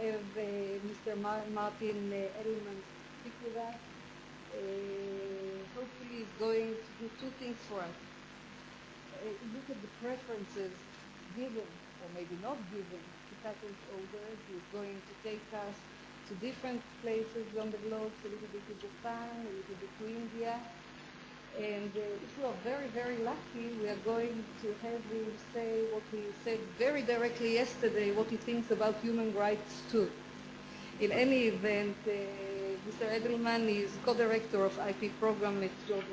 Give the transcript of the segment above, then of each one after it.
have Mr. Martin Edelman speak with us. Hopefully he's going to do two things for us. Look at the preferences given, or maybe not given, to patent holders. He's going to take us to different places on the globe, a little bit to Japan, a little bit to India. And if we are very, very lucky, we are going to have him say what he said very directly yesterday, what he thinks about human rights too. In any event, Mr. Adelman is co-director of IP program at George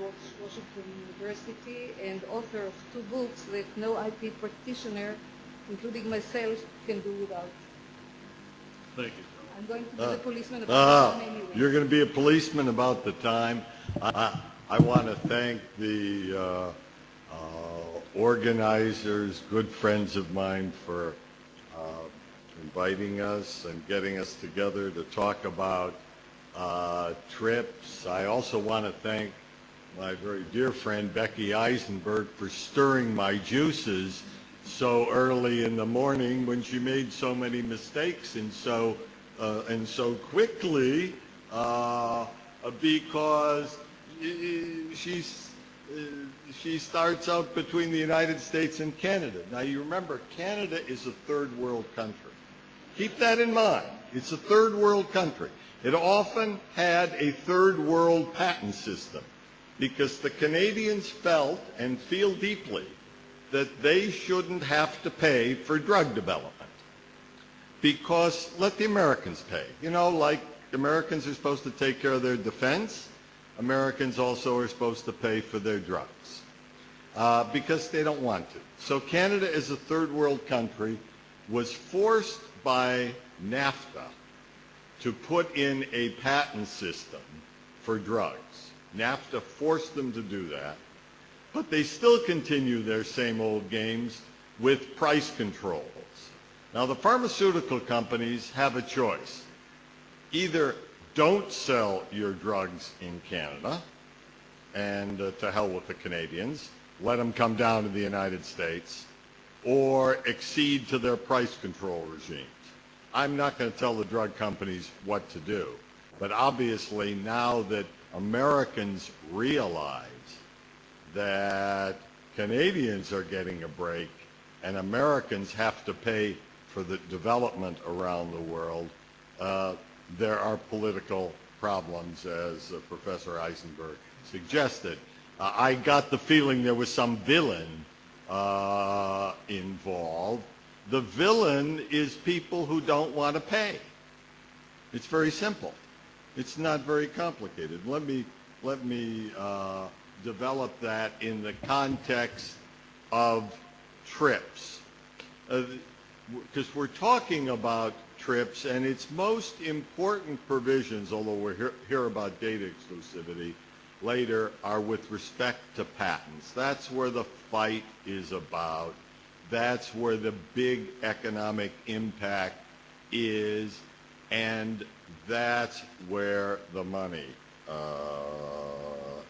Washington University and author of two books that no IP practitioner, including myself, can do without. Thank you. I'm going to be the policeman about the time anyway. You're going to be a policeman about the time. I want to thank the organizers, good friends of mine, for inviting us and getting us together to talk about TRIPS. I also want to thank my very dear friend Becky Eisenberg for stirring my juices so early in the morning when she made so many mistakes and so quickly, because she starts out between the United States and Canada. Now you remember, Canada is a third world country. Keep that in mind. It's a third world country. It often had a third world patent system because the Canadians felt and feel deeply that they shouldn't have to pay for drug development. Because let the Americans pay. You know, like Americans are supposed to take care of their defense, Americans also are supposed to pay for their drugs because they don't want to. So Canada, as a third world country, was forced by NAFTA to put in a patent system for drugs. NAFTA forced them to do that, but they still continue their same old games with price controls. Now the pharmaceutical companies have a choice. Either don't sell your drugs in Canada, and to hell with the Canadians, let them come down to the United States, or accede to their price control regimes. I'm not going to tell the drug companies what to do, but obviously now that Americans realize that Canadians are getting a break and Americans have to pay for the development around the world, there are political problems, as Professor Eisenberg suggested. I got the feeling there was some villain involved. The villain is people who don't want to pay. It's very simple. It's not very complicated. Let me develop that in the context of TRIPS. Because we're talking about TRIPS, and its most important provisions, although we'll hear about data exclusivity later, are with respect to patents. That's where the fight is about. That's where the big economic impact is, and that's where the money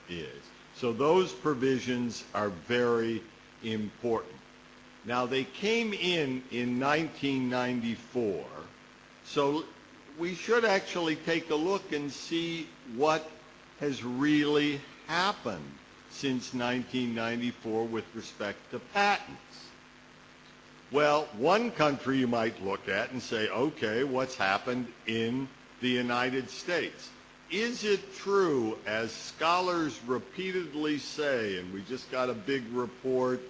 is. So those provisions are very important. Now, they came in 1994, so we should actually take a look and see what has really happened since 1994 with respect to patents. Well, one country you might look at and say, okay, what's happened in the United States? Is it true, as scholars repeatedly say, and we just got a big report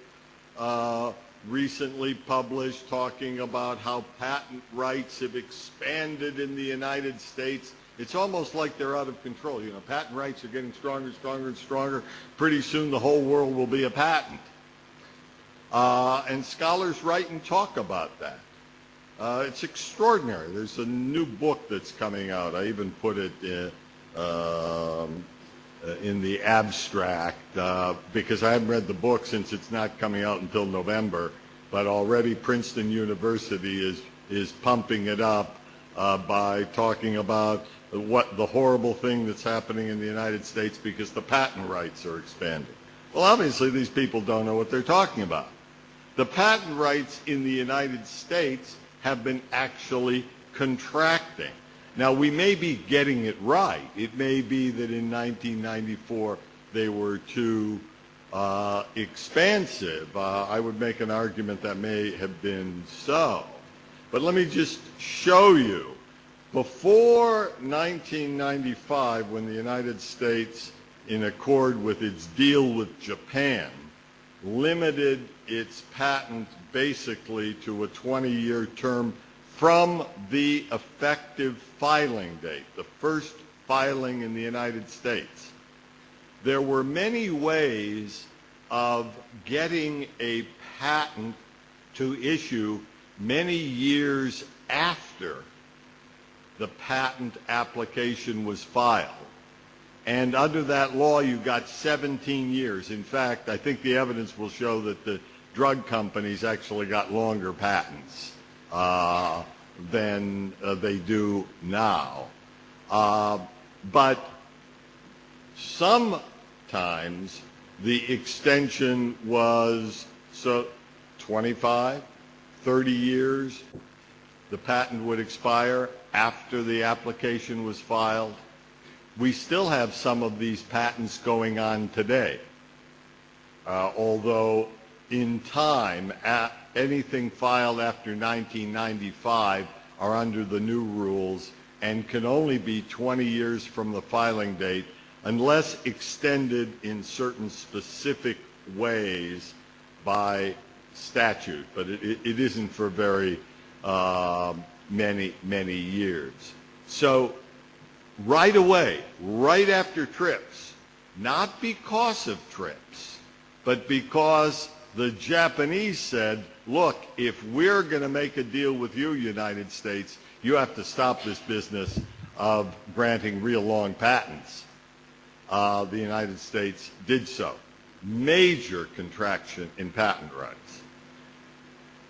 recently published talking about how patent rights have expanded in the United States. It's almost like they're out of control. You know, patent rights are getting stronger, stronger, and stronger. Pretty soon the whole world will be a patent. And scholars write and talk about that. It's extraordinary. There's a new book that's coming out. I even put it in the abstract because I haven't read the book since it's not coming out until November, but already Princeton University is pumping it up by talking about what the horrible thing that's happening in the United States because the patent rights are expanding. Well, obviously these people don't know what they're talking about. The patent rights in the United States have been actually contracting. Now, we may be getting it right. It may be that in 1994 they were too expansive. I would make an argument that may have been so. But let me just show you. Before 1995, when the United States, in accord with its deal with Japan, limited its patent basically to a 20-year term from the effective filing date, the first filing in the United States. There were many ways of getting a patent to issue many years after the patent application was filed. And under that law, you got 17 years. In fact, I think the evidence will show that the drug companies actually got longer patents than they do now. But sometimes the extension was 25, 30 years. The patent would expire after the application was filed. We still have some of these patents going on today, although in time, anything filed after 1995 are under the new rules and can only be 20 years from the filing date unless extended in certain specific ways by statute, but it isn't for very many years. So right away, right after TRIPS, not because of TRIPS, but because the Japanese said, look, if we're going to make a deal with you, United States, you have to stop this business of granting real long patents. The United States did so. Major contraction in patent rights.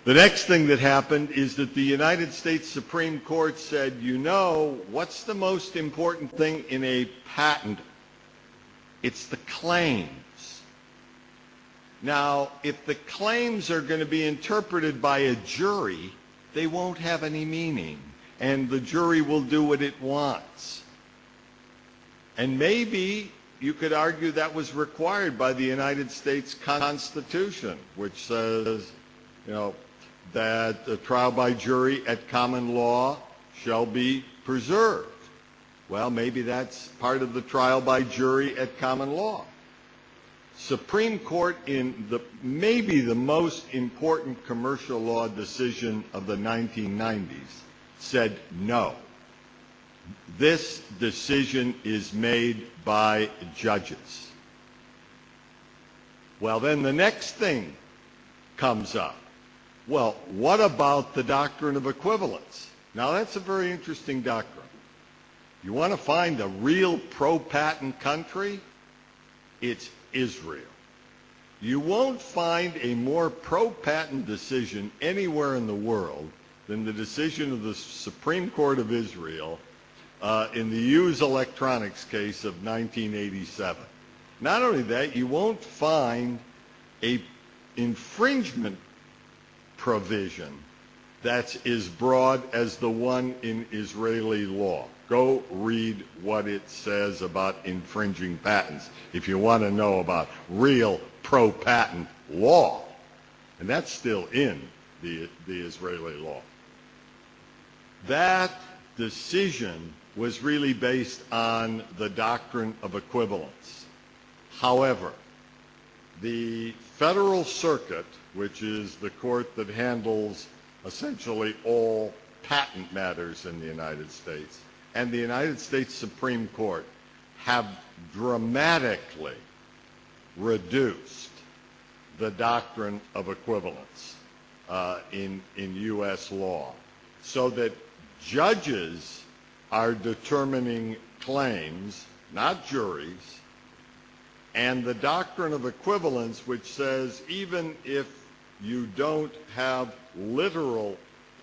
The next thing that happened is that the United States Supreme Court said, you know, what's the most important thing in a patent? It's the claims. Now, if the claims are going to be interpreted by a jury, they won't have any meaning, and the jury will do what it wants. And maybe you could argue that was required by the United States Constitution, which says, you know, that a trial by jury at common law shall be preserved. Well, maybe that's part of the trial by jury at common law. Supreme Court, in maybe the most important commercial law decision of the 1990s, said no. This decision is made by judges. Well, then the next thing comes up. Well, what about the doctrine of equivalence? Now, that's a very interesting doctrine. You want to find a real pro-patent country? It's Israel. You won't find a more pro-patent decision anywhere in the world than the decision of the Supreme Court of Israel in the Hughes Electronics case of 1987. Not only that, you won't find a infringement provision that's as broad as the one in Israeli law. Go read what it says about infringing patents if you want to know about real pro-patent law. And that's still in the Israeli law. That decision was really based on the doctrine of equivalence. However, the Federal Circuit, which is the court that handles essentially all patent matters in the United States, and the United States Supreme Court have dramatically reduced the doctrine of equivalence in U.S. law, so that judges are determining claims, not juries, and the doctrine of equivalence, which says even if you don't have literal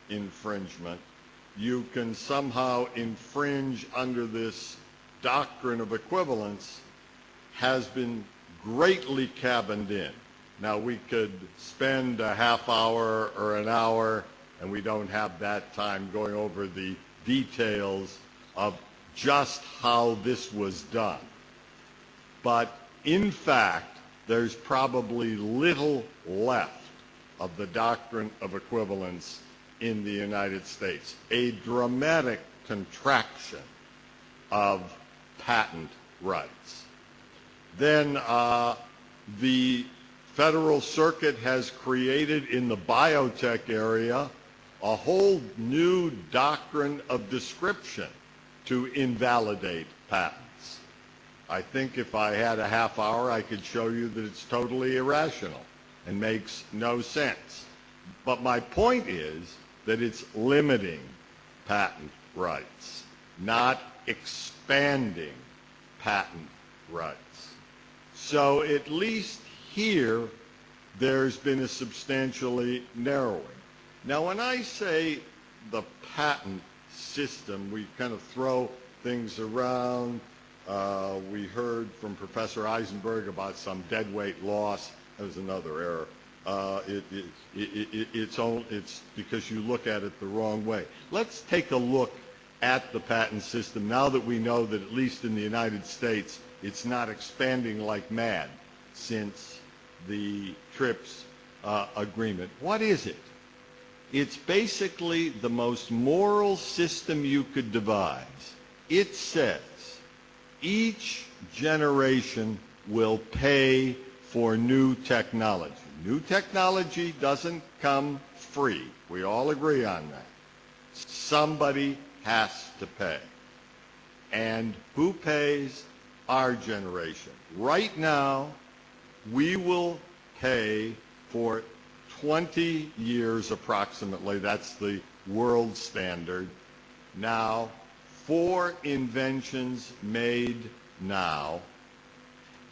infringement, you can somehow infringe under this doctrine of equivalence, has been greatly cabined in. Now, we could spend a half hour or an hour and we don't have that time going over the details of just how this was done. But in fact, there's probably little left of the doctrine of equivalence in the United States, a dramatic contraction of patent rights. Then the Federal Circuit has created in the biotech area a whole new doctrine of description to invalidate patents. I think if I had a half hour, I could show you that it's totally irrational and makes no sense. But my point is that it's limiting patent rights, not expanding patent rights. So at least here, there's been a substantially narrowing. Now, when I say the patent system, we kind of throw things around. We heard from Professor Eisenberg about some deadweight loss. That was another error. It's because you look at it the wrong way. Let's take a look at the patent system now that we know that at least in the United States it's not expanding like mad since the TRIPS agreement. What is it? It's basically the most moral system you could devise. It says each generation will pay for new technology. New technology doesn't come free. We all agree on that. Somebody has to pay. And who pays? Our generation. Right now, we will pay for 20 years approximately. That's the world standard. Now, for inventions made now,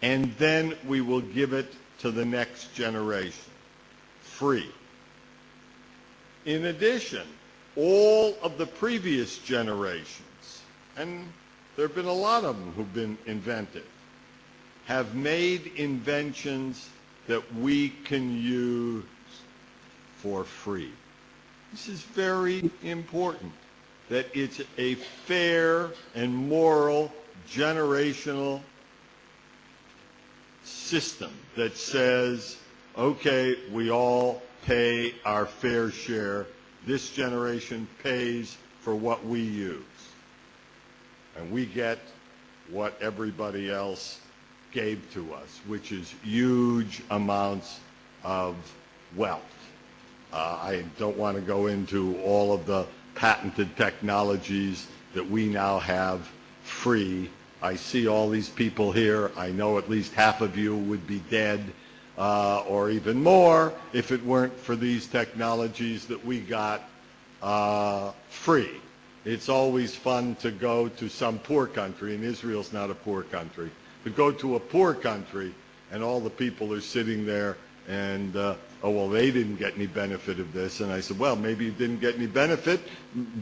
and then we will give it to the next generation, free. In addition, all of the previous generations, and there have been a lot of them who've been inventive, have made inventions that we can use for free. This is very important, that it's a fair and moral generational system that says, okay, we all pay our fair share. This generation pays for what we use. And we get what everybody else gave to us, which is huge amounts of wealth. I don't want to go into all of the patented technologies that we now have free. I see all these people here. I know at least half of you would be dead, or even more, if it weren't for these technologies that we got free. It's always fun to go to some poor country, and Israel's not a poor country, but go to a poor country and all the people are sitting there and, oh, well, they didn't get any benefit of this. And I said, well, maybe you didn't get any benefit,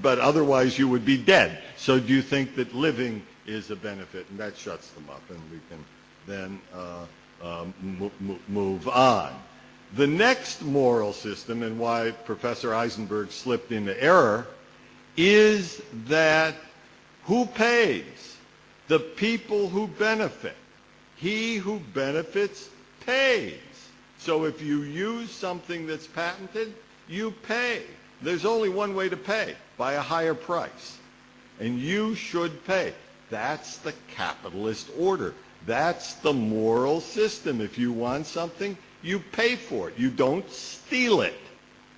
but otherwise you would be dead. So do you think that living is a benefit? And that shuts them up, and we can then move on. The next moral system, and why Professor Eisenberg slipped into error, is that who pays? The people who benefit. He who benefits pays. So if you use something that's patented, you pay. There's only one way to pay, by a higher price. And you should pay. That's the capitalist order. That's the moral system. If you want something, you pay for it. You don't steal it,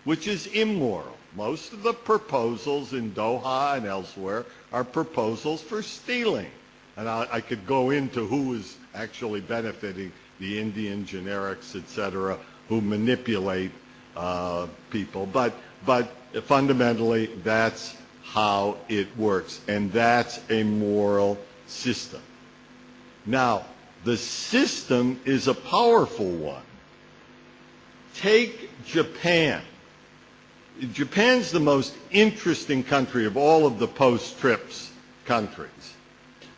which is immoral. Most of the proposals in Doha and elsewhere are proposals for stealing. And I could go into who is actually benefiting, the Indian generics, etc., who manipulate people. But fundamentally, that's how it works. And that's a moral system. Now, the system is a powerful one. Take Japan. Japan's the most interesting country of all of the post-TRIPS countries,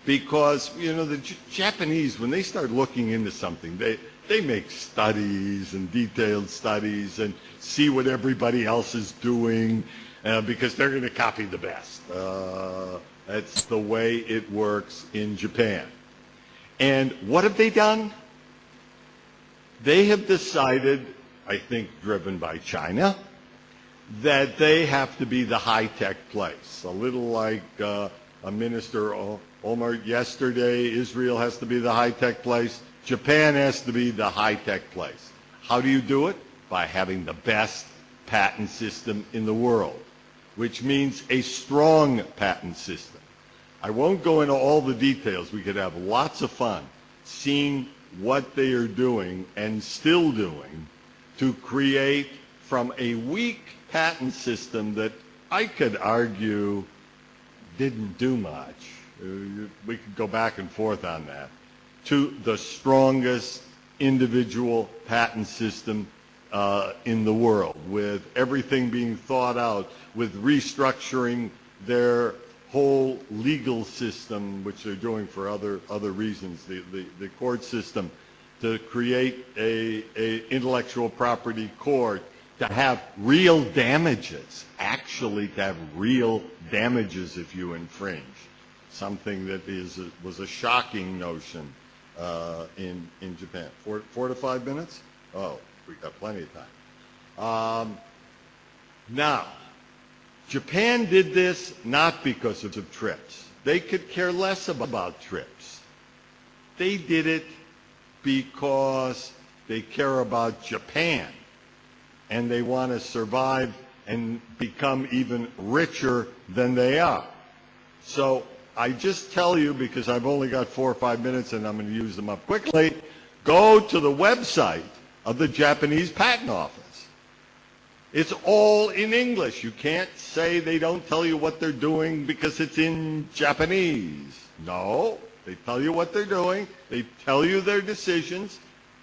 because, you know, the Japanese, when they start looking into something, they they make studies and detailed studies and see what everybody else is doing because they're going to copy the best. That's the way it works in Japan. And what have they done? They have decided, I think driven by China, that they have to be the high-tech place. A little like Minister Omar yesterday, Israel has to be the high-tech place. Japan has to be the high-tech place. How do you do it? By having the best patent system in the world, which means a strong patent system. I won't go into all the details. We could have lots of fun seeing what they are doing and still doing to create from a weak patent system that I could argue didn't do much. We could go back and forth on that, to the strongest individual patent system in the world, with everything being thought out, with restructuring their whole legal system, which they're doing for other reasons, the court system, to create a intellectual property court, to have real damages, actually to have real damages if you infringe, something that was a shocking notion in Japan. 4 to 5 minutes? Oh, we got plenty of time. Now, Japan did this not because of TRIPS. They could care less about TRIPS. They did it because they care about Japan and they want to survive and become even richer than they are. So I just tell you, because I've only got 4 or 5 minutes and I'm going to use them up quickly, go to the website of the Japanese Patent Office. It's all in English. You can't say they don't tell you what they're doing because it's in Japanese. No, they tell you what they're doing, they tell you their decisions,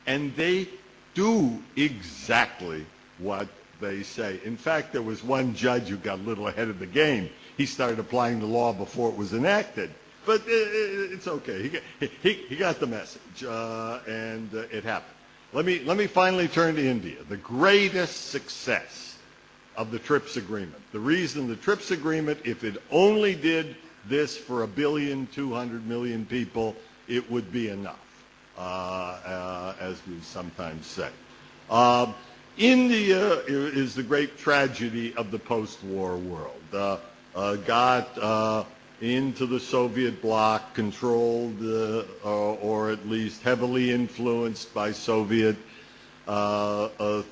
and they do exactly what they say. In fact, there was one judge who got a little ahead of the game. He started applying the law before it was enacted. But it's okay. He got the message, and it happened. Let me finally turn to India, the greatest success of the TRIPS agreement. The reason the TRIPS agreement, if it only did this for 1.2 billion people, it would be enough, as we sometimes say. India is the great tragedy of the post-war world. Got into the Soviet bloc, controlled or at least heavily influenced by Soviet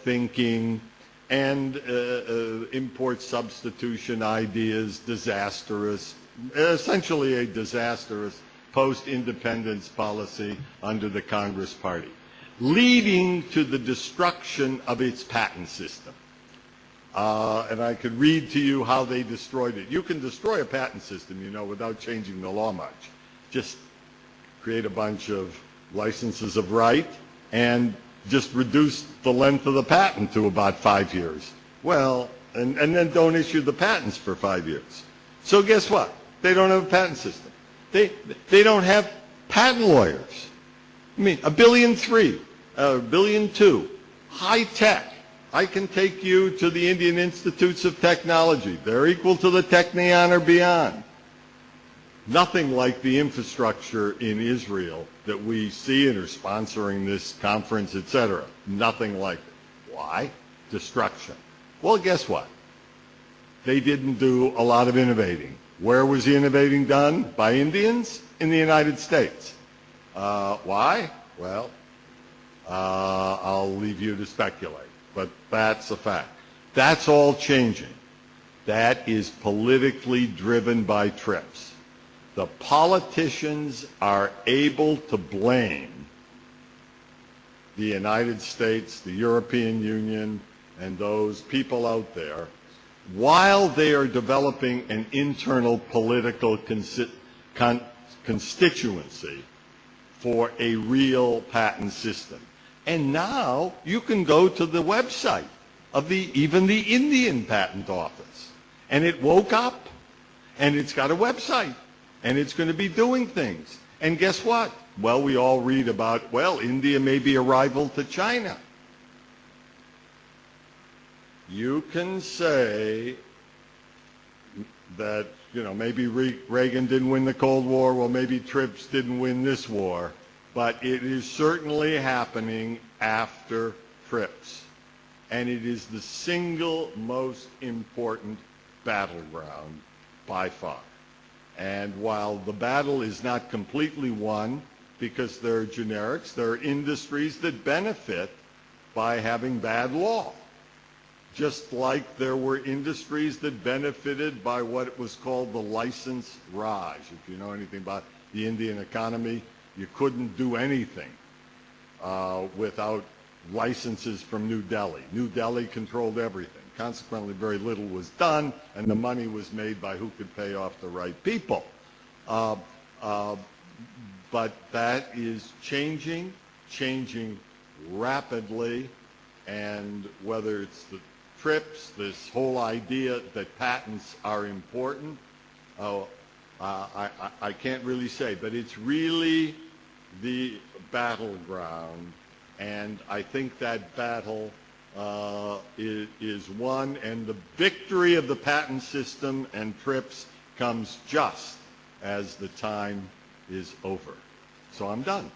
thinking, and import substitution ideas, disastrous, essentially a disastrous post-independence policy under the Congress Party, leading to the destruction of its patent system. And I could read to you how they destroyed it. You can destroy a patent system, you know, without changing the law much. Just create a bunch of licenses of right and just reduce the length of the patent to about 5 years. Well, and then don't issue the patents for 5 years. So guess what? They don't have a patent system. They don't have patent lawyers. I mean, 1.3 billion, 1.2 billion, high tech. I can take you to the Indian Institutes of Technology. They're equal to the Technion or beyond. Nothing like the infrastructure in Israel that we see and are sponsoring this conference, etc. Nothing like it. Why? Destruction. Well, guess what? They didn't do a lot of innovating. Where was the innovating done? By Indians? In the United States. Why? Well, I'll leave you to speculate. But that's a fact. That's all changing. That is politically driven by TRIPS. The politicians are able to blame the United States, the European Union, and those people out there while they are developing an internal political constituency for a real patent system. And now you can go to the website of even the Indian Patent Office. And it woke up, and it's got a website, and it's going to be doing things. And guess what? Well, we all read about, well, India may be a rival to China. You can say that, maybe Reagan didn't win the Cold War, well, maybe TRIPS didn't win this war, but it is certainly happening after TRIPS. And it is the single most important battleground by far. And while the battle is not completely won, because there are generics, there are industries that benefit by having bad law. Just like there were industries that benefited by what was called the license Raj. If you know anything about the Indian economy, you couldn't do anything without licenses from New Delhi. New Delhi controlled everything. Consequently, very little was done, and the money was made by who could pay off the right people. But that is changing rapidly, and whether it's the TRIPS, this whole idea that patents are important, I can't really say, but it's really the battleground, and I think that battle is won, and the victory of the patent system and TRIPS comes just as the time is over. So I'm done.